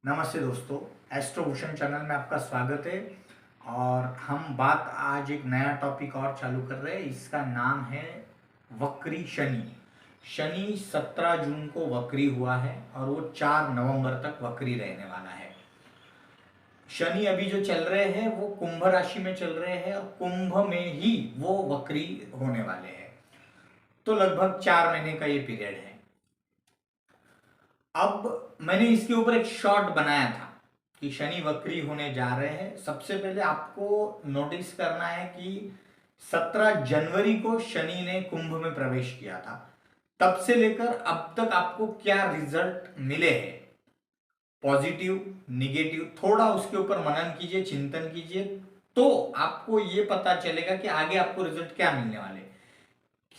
नमस्ते दोस्तों, एस्ट्रोभूषण चैनल में आपका स्वागत है। और हम बात आज एक नया टॉपिक और चालू कर रहे हैं। इसका नाम है वक्री शनि। शनि 17 जून को वक्री हुआ है और वो 4 नवंबर तक वक्री रहने वाला है। शनि अभी जो चल रहे हैं वो कुंभ राशि में चल रहे हैं और कुंभ में ही वो वक्री होने वाले हैं। तो लगभग 4 महीने का ये पीरियड है। अब मैंने इसके ऊपर एक शॉर्ट बनाया था कि शनि वक्री होने जा रहे हैं। सबसे पहले आपको नोटिस करना है कि 17 जनवरी को शनि ने कुंभ में प्रवेश किया था। तब से लेकर अब तक आपको क्या रिजल्ट मिले हैं, पॉजिटिव निगेटिव, थोड़ा उसके ऊपर मनन कीजिए, चिंतन कीजिए, तो आपको ये पता चलेगा कि आगे आपको रिजल्ट क्या मिलने वाले।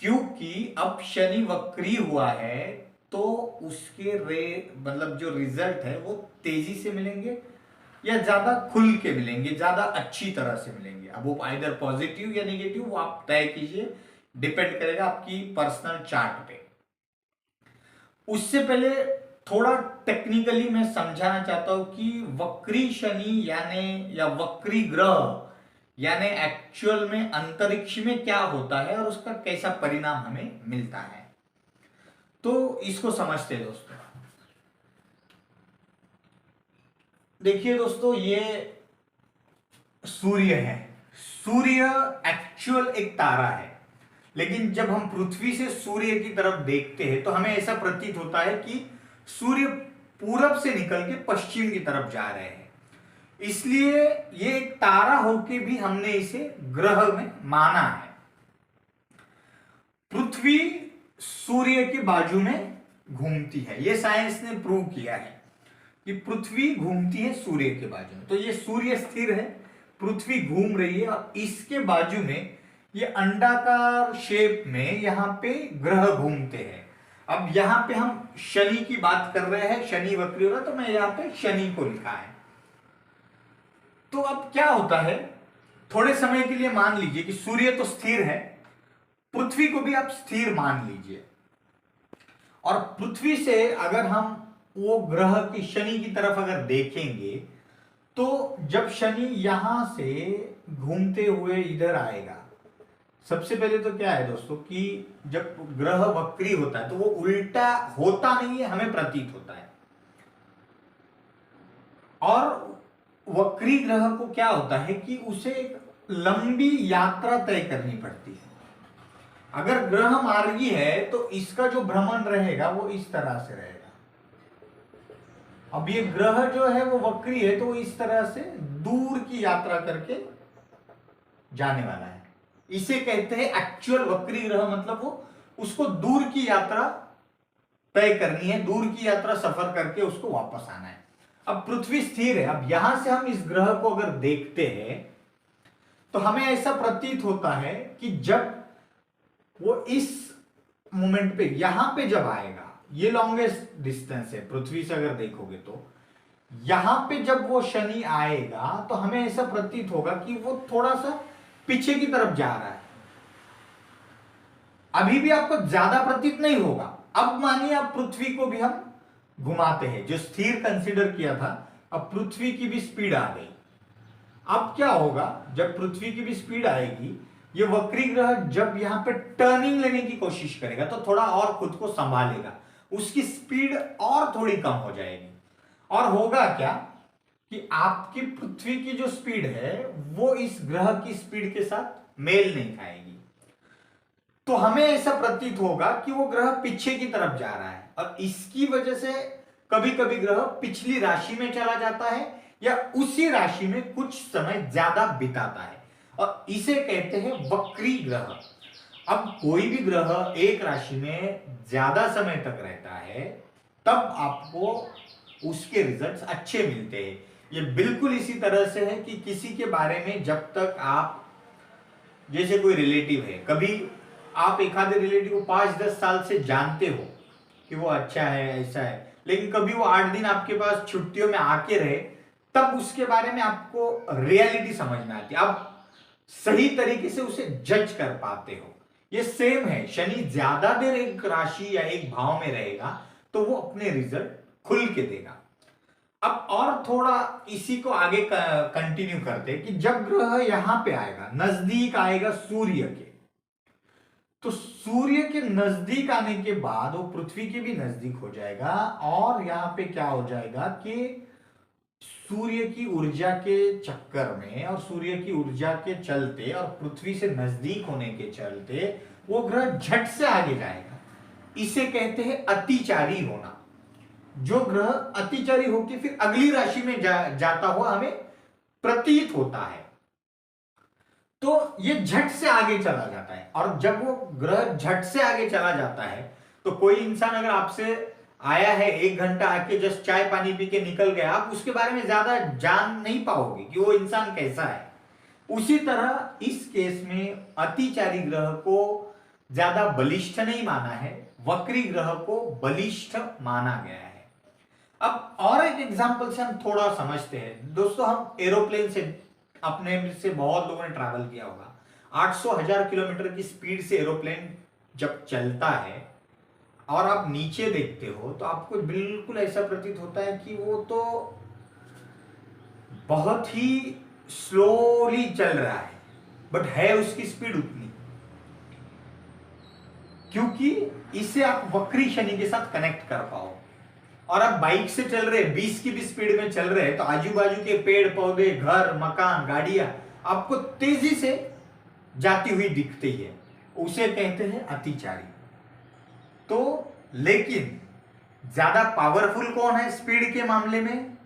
क्योंकि अब शनि वक्री हुआ है तो उसके मतलब जो रिजल्ट है वो तेजी से मिलेंगे या ज्यादा खुल के मिलेंगे, ज्यादा अच्छी तरह से मिलेंगे। अब वो आइदर पॉजिटिव या नेगेटिव वो आप तय कीजिए, डिपेंड करेगा आपकी पर्सनल चार्ट पे। उससे पहले थोड़ा टेक्निकली मैं समझाना चाहता हूं कि वक्री शनि यानी या वक्री ग्रह यानी एक्चुअल में अंतरिक्ष में क्या होता है और उसका कैसा परिणाम हमें मिलता है। तो इसको समझते हैं दोस्तों। देखिए दोस्तों, ये सूर्य है। सूर्य एक्चुअल एक तारा है, लेकिन जब हम पृथ्वी से सूर्य की तरफ देखते हैं तो हमें ऐसा प्रतीत होता है कि सूर्य पूरब से निकल के पश्चिम की तरफ जा रहे हैं। इसलिए ये एक तारा होके भी हमने इसे ग्रह में माना है। पृथ्वी सूर्य के बाजू में घूमती है, ये साइंस ने प्रूव किया है कि पृथ्वी घूमती है सूर्य के बाजू में। तो ये सूर्य स्थिर है, पृथ्वी घूम रही है और इसके बाजू में ये अंडाकार शेप में यहां पे ग्रह घूमते हैं। अब यहां पे हम शनि की बात कर रहे हैं, शनि वक्री हो रहा, तो मैं यहां पे शनि को लिखा है। तो अब क्या होता है, थोड़े समय के लिए मान लीजिए कि सूर्य तो स्थिर है, पृथ्वी को भी आप स्थिर मान लीजिए। और पृथ्वी से अगर हम वो ग्रह की शनि की तरफ अगर देखेंगे तो जब शनि यहां से घूमते हुए इधर आएगा, सबसे पहले तो क्या है दोस्तों कि जब ग्रह वक्री होता है तो वो उल्टा होता नहीं है, हमें प्रतीत होता है। और वक्री ग्रह को क्या होता है कि उसे एक लंबी यात्रा तय करनी पड़ती है। अगर ग्रह मार्गी है तो इसका जो भ्रमण रहेगा वो इस तरह से रहेगा। अब ये ग्रह जो है वो वक्री है तो इस तरह से दूर की यात्रा करके जाने वाला है। इसे कहते हैं एक्चुअल वक्री ग्रह, मतलब वो उसको दूर की यात्रा तय करनी है, दूर की यात्रा सफर करके उसको वापस आना है। अब पृथ्वी स्थिर है, अब यहां से हम इस ग्रह को अगर देखते हैं तो हमें ऐसा प्रतीत होता है कि जब वो इस मोमेंट पे यहां पे जब आएगा, ये लॉन्गेस्ट डिस्टेंस है पृथ्वी से अगर देखोगे तो, यहां पे जब वो शनि आएगा तो हमें ऐसा प्रतीत होगा कि वो थोड़ा सा पीछे की तरफ जा रहा है। अभी भी आपको ज्यादा प्रतीत नहीं होगा। अब मानिए आप पृथ्वी को भी हम घुमाते हैं, जो स्थिर कंसीडर किया था, अब पृथ्वी की भी स्पीड आ गई। अब क्या होगा, जब पृथ्वी की भी स्पीड आएगी, ये वक्री ग्रह जब यहां पे टर्निंग लेने की कोशिश करेगा तो थोड़ा और खुद को संभालेगा, उसकी स्पीड और थोड़ी कम हो जाएगी। और होगा क्या कि आपकी पृथ्वी की जो स्पीड है वो इस ग्रह की स्पीड के साथ मेल नहीं खाएगी। तो हमें ऐसा प्रतीत होगा कि वो ग्रह पीछे की तरफ जा रहा है और इसकी वजह से कभी कभी ग्रह पिछली राशि में चला जाता है या उसी राशि में कुछ समय ज्यादा बिताता है, और इसे कहते हैं वक्री ग्रह। अब कोई भी ग्रह एक राशि में ज्यादा समय तक रहता है तब आपको उसके रिजल्ट्स अच्छे मिलते हैं। ये बिल्कुल इसी तरह से है कि किसी के बारे में जब तक आप, जैसे कोई रिलेटिव है, कभी आप एक आधे रिलेटिव को 5-10 साल से जानते हो कि वो अच्छा है, ऐसा है, लेकिन कभी वो 8 दिन आपके पास छुट्टियों में आके रहे तब उसके बारे में आपको रियलिटी समझ में आती है, आप सही तरीके से उसे जज कर पाते हो। ये सेम है, शनि ज्यादा देर एक राशि या एक भाव में रहेगा तो वो अपने रिजल्ट खुल के देगा। अब और थोड़ा इसी को आगे कंटिन्यू करते हैं कि जब ग्रह यहां पे आएगा, नजदीक आएगा सूर्य के, तो सूर्य के नजदीक आने के बाद वो पृथ्वी के भी नजदीक हो जाएगा, और यहां पे क्या हो जाएगा कि सूर्य की ऊर्जा के चक्कर में और सूर्य की ऊर्जा के चलते और पृथ्वी से नजदीक होने के चलते वो ग्रह झट से आगे जाएगा। इसे कहते हैं अतिचारी होना। जो ग्रह अतिचारी होकर फिर अगली राशि में जाता हुआ हमें प्रतीत होता है, तो ये झट से आगे चला जाता है। और जब वो ग्रह झट से आगे चला जाता है, तो कोई इंसान अगर आपसे आया है 1 घंटा आके जस्ट चाय पानी पी के निकल गया, आप उसके बारे में ज्यादा जान नहीं पाओगे कि वो इंसान कैसा है। उसी तरह इस केस में अतिचारी ग्रह को ज्यादा बलिष्ठ नहीं माना है, वक्री ग्रह को बलिष्ठ माना गया है। अब और एक एग्जांपल से हम थोड़ा समझते हैं। दोस्तों, हम एरोप्लेन से अपने से बहुत लोगों ने ट्रैवल किया होगा। 800,000 किलोमीटर की स्पीड से एरोप्लेन जब चलता है और आप नीचे देखते हो, तो आपको बिल्कुल ऐसा प्रतीत होता है कि वो तो बहुत ही स्लोली चल रहा है, बट है उसकी स्पीड उतनी, क्योंकि इसे आप वक्री शनि के साथ कनेक्ट कर पाओ। और आप बाइक से चल रहे 20 की भी स्पीड में चल रहे हैं, तो आजू बाजू के पेड़ पौधे, घर, मकान, गाड़ियां आपको तेजी से जाती हुई दिखती है। उसे कहते हैं अतिचारी। तो लेकिन ज्यादा पावरफुल कौन है स्पीड के मामले में,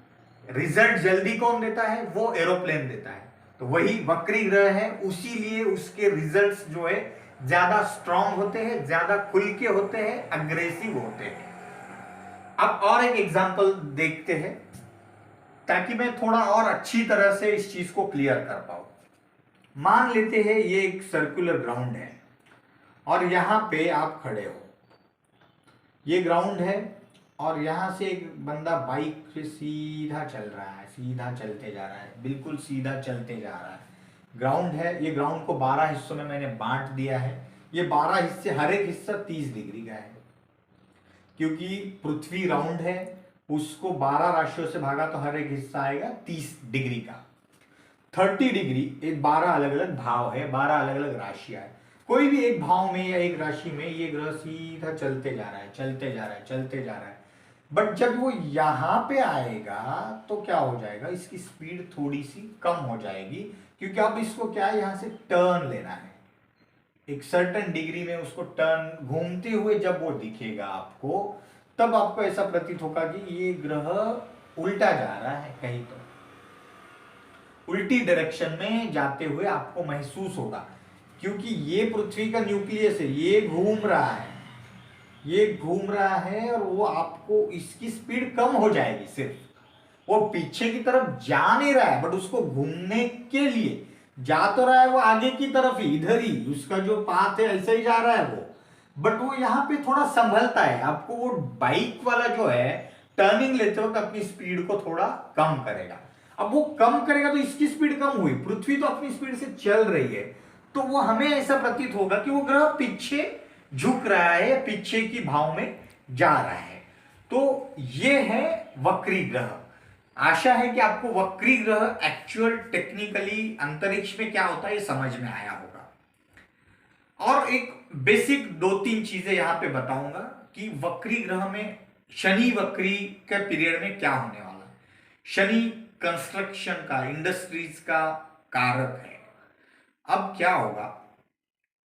रिजल्ट जल्दी कौन देता है, वो एरोप्लेन देता है। तो वही वक्री ग्रह है, उसी लिए उसके रिजल्ट्स जो है ज्यादा स्ट्रांग होते हैं, ज्यादा खुल के होते हैं, अग्रेसिव होते हैं। अब और एक एग्जांपल देखते हैं ताकि मैं थोड़ा और अच्छी तरह से इस चीज को क्लियर कर पाऊं। मान लेते हैं ये एक सर्कुलर ग्राउंड है और यहां पे आप खड़े हो, ये ग्राउंड है, और यहां से एक बंदा बाइक से सीधा चल रहा है, सीधा चलते जा रहा है, बिल्कुल सीधा चलते जा रहा है। ग्राउंड है, ये ग्राउंड को 12 हिस्सों में मैंने बांट दिया है। ये 12 हिस्से, हर एक हिस्सा 30 डिग्री का है, क्योंकि पृथ्वी राउंड है, उसको 12 राशियों से भागा तो हर एक हिस्सा आएगा 30 डिग्री का। 30 डिग्री, एक 12 अलग अलग भाव है, 12 अलग अलग राशियां है। कोई भी एक भाव में या एक राशि में ये ग्रह सीधा चलते जा रहा है, चलते जा रहा है, चलते जा रहा है। बट जब वो यहां पे आएगा तो क्या हो जाएगा, इसकी स्पीड थोड़ी सी कम हो जाएगी, क्योंकि अब इसको क्या है, यहां से टर्न लेना है। एक सर्टेन डिग्री में उसको टर्न घूमते हुए जब वो दिखेगा आपको, तब आपको ऐसा प्रतीत होगा कि ये ग्रह उल्टा जा रहा है, कहीं तो उल्टी डायरेक्शन में जाते हुए आपको महसूस होगा, क्योंकि ये पृथ्वी का न्यूक्लियस है, ये घूम रहा है, ये घूम रहा है, और वो आपको इसकी स्पीड कम हो जाएगी। सिर्फ वो पीछे की तरफ जा नहीं रहा है, बट उसको घूमने के लिए जा तो रहा है, वो आगे की तरफ ही, इधर ही उसका जो पाथ है ऐसे ही जा रहा है वो, बट वो यहाँ पे थोड़ा संभलता है। आपको वो बाइक वाला जो है टर्निंग लेते वक्त अपनी स्पीड को थोड़ा कम करेगा। अब वो कम करेगा तो इसकी स्पीड कम हुई, पृथ्वी तो अपनी स्पीड से चल रही है, तो वो हमें ऐसा प्रतीत होगा कि वो ग्रह पीछे झुक रहा है, पीछे की भाव में जा रहा है। तो ये है वक्री ग्रह। आशा है कि आपको वक्री ग्रह एक्चुअल टेक्निकली अंतरिक्ष में क्या होता है ये समझ में आया होगा। और एक बेसिक 2-3 चीजें यहां पे बताऊंगा कि वक्री ग्रह में शनि वक्री के पीरियड में क्या होने वाला है। शनि कंस्ट्रक्शन का, इंडस्ट्रीज का कारक है। अब क्या होगा,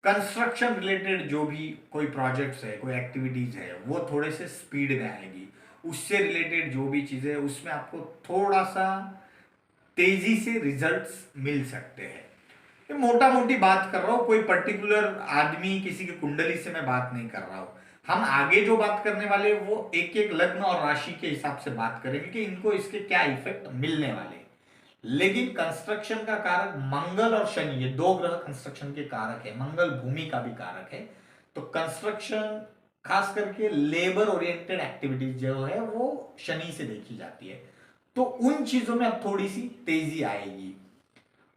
कंस्ट्रक्शन रिलेटेड जो भी कोई प्रोजेक्ट्स है, कोई एक्टिविटीज है, वो थोड़े से स्पीड में आएगी। उससे रिलेटेड जो भी चीजें, उसमें आपको थोड़ा सा तेजी से रिजल्ट्स मिल सकते हैं। ये मोटा मोटी बात कर रहा हूं, कोई पर्टिकुलर आदमी, किसी की कुंडली से मैं बात नहीं कर रहा हूं। हम आगे जो बात करने वाले वो एक एक लग्न और राशि के हिसाब से बात करेंगे कि इनको इसके क्या इफेक्ट मिलने वाले। लेकिन कंस्ट्रक्शन का कारक मंगल और शनि, ये 2 ग्रह कंस्ट्रक्शन के कारक है। मंगल भूमि का भी कारक है, तो कंस्ट्रक्शन खास करके लेबर ओरिएंटेड एक्टिविटीज जो है वो शनि से देखी जाती है। तो उन चीजों में अब थोड़ी सी तेजी आएगी,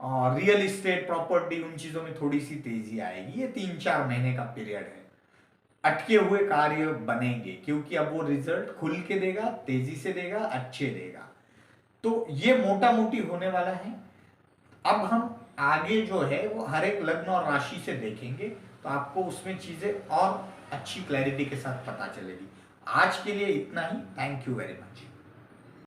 और रियल एस्टेट, प्रॉपर्टी, उन चीजों में थोड़ी सी तेजी आएगी। ये 3-4 महीने का पीरियड है। अटके हुए कार्य बनेंगे, क्योंकि अब वो रिजल्ट खुल के देगा, तेजी से देगा, अच्छे देगा। तो ये मोटा मोटी होने वाला है। अब हम आगे जो है वो हर एक लग्न और राशि से देखेंगे, तो आपको उसमें चीजें और अच्छी क्लैरिटी के साथ पता चलेगी। आज के लिए इतना ही। Thank you very much.